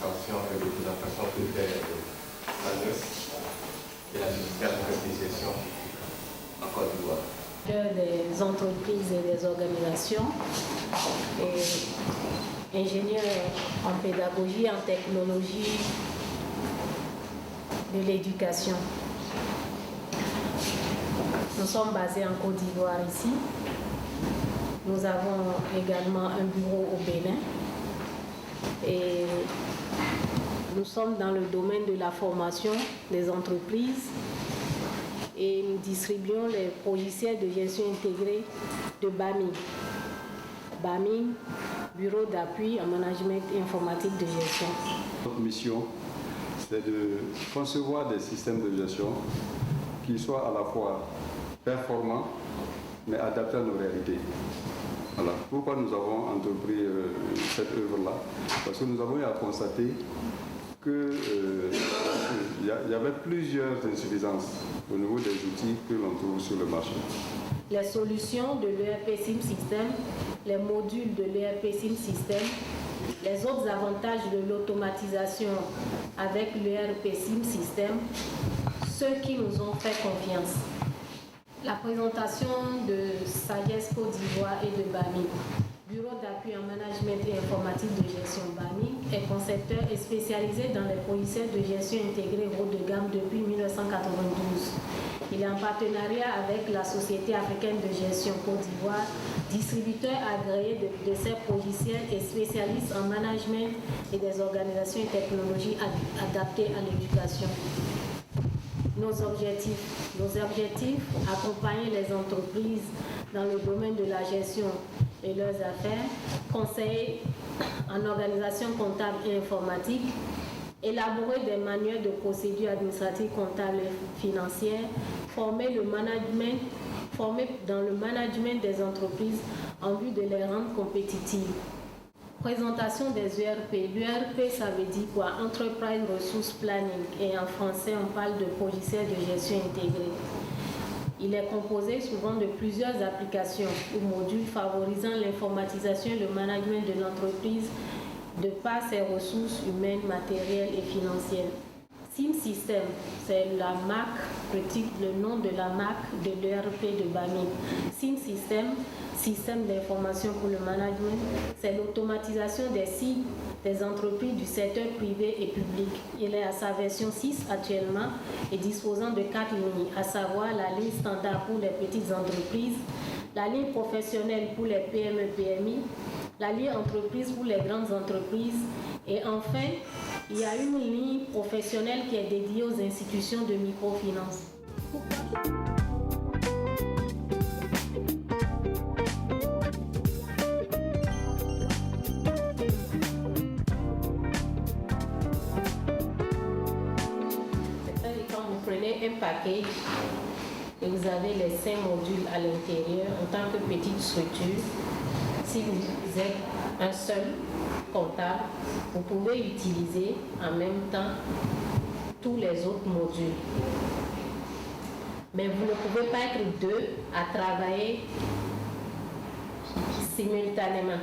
sanctions et de présentation de l'ANES et la Société africaine de gestion en Côte d'Ivoire. Des entreprises et des organisations, et ingénieur en pédagogie, en technologie de l'éducation. Nous sommes basés en Côte d'Ivoire ici. Nous avons également un bureau au Bénin et nous sommes dans le domaine de la formation des entreprises et nous distribuons les logiciels de gestion intégrée de BAMI. BAMI, Bureau d'appui en management informatique de gestion. Notre mission, c'est de concevoir des systèmes de gestion qui soient à la fois performants mais adaptés à nos réalités. Voilà. Pourquoi nous avons entrepris cette œuvre-là? Parce que nous avons eu à constater qu'il y avait plusieurs insuffisances au niveau des outils que l'on trouve sur le marché. Les solutions de l'ERP SIM System, les modules de l'ERP SIM System, les autres avantages de l'automatisation avec l'ERP SIM System, ceux qui nous ont fait confiance. La présentation de Sagesse Côte d'Ivoire et de BAMI. Bureau d'appui en management et informatique de gestion BAMI est concepteur et spécialisé dans les logiciels de gestion intégrée haut de gamme depuis 1992. Il est en partenariat avec la Société africaine de gestion Côte d'Ivoire, distributeur agréé de ces logiciels et spécialiste en management et des organisations et technologies adaptées à l'éducation. Nos objectifs, accompagner les entreprises dans le domaine de la gestion et leurs affaires, conseiller en organisation comptable et informatique, élaborer des manuels de procédures administratives, comptables et financières, former dans le management des entreprises en vue de les rendre compétitives. Présentation des ERP. L'ERP, ça veut dire quoi? Enterprise Resource Planning. Et en français, on parle de logiciel de gestion intégrée. Il est composé souvent de plusieurs applications ou modules favorisant l'informatisation et le management de l'entreprise de par ses ressources humaines, matérielles et financières. SIM System, c'est la marque, le nom de la marque de l'ERP de BAMI. SIM System, système d'information pour le management, c'est l'automatisation des sites des entreprises du secteur privé et public. Il est à sa version 6 actuellement et disposant de 4 lignes, à savoir la ligne standard pour les petites entreprises, la ligne professionnelle pour les PME-PMI, la ligne entreprise pour les grandes entreprises et enfin, il y a une ligne professionnelle qui est dédiée aux institutions de microfinance. Quand vous prenez un package et vous avez les 5 modules à l'intérieur en tant que petite structure, si vous êtes un seul comptable, vous pouvez utiliser en même temps tous les autres modules. Mais vous ne pouvez pas être deux à travailler simultanément.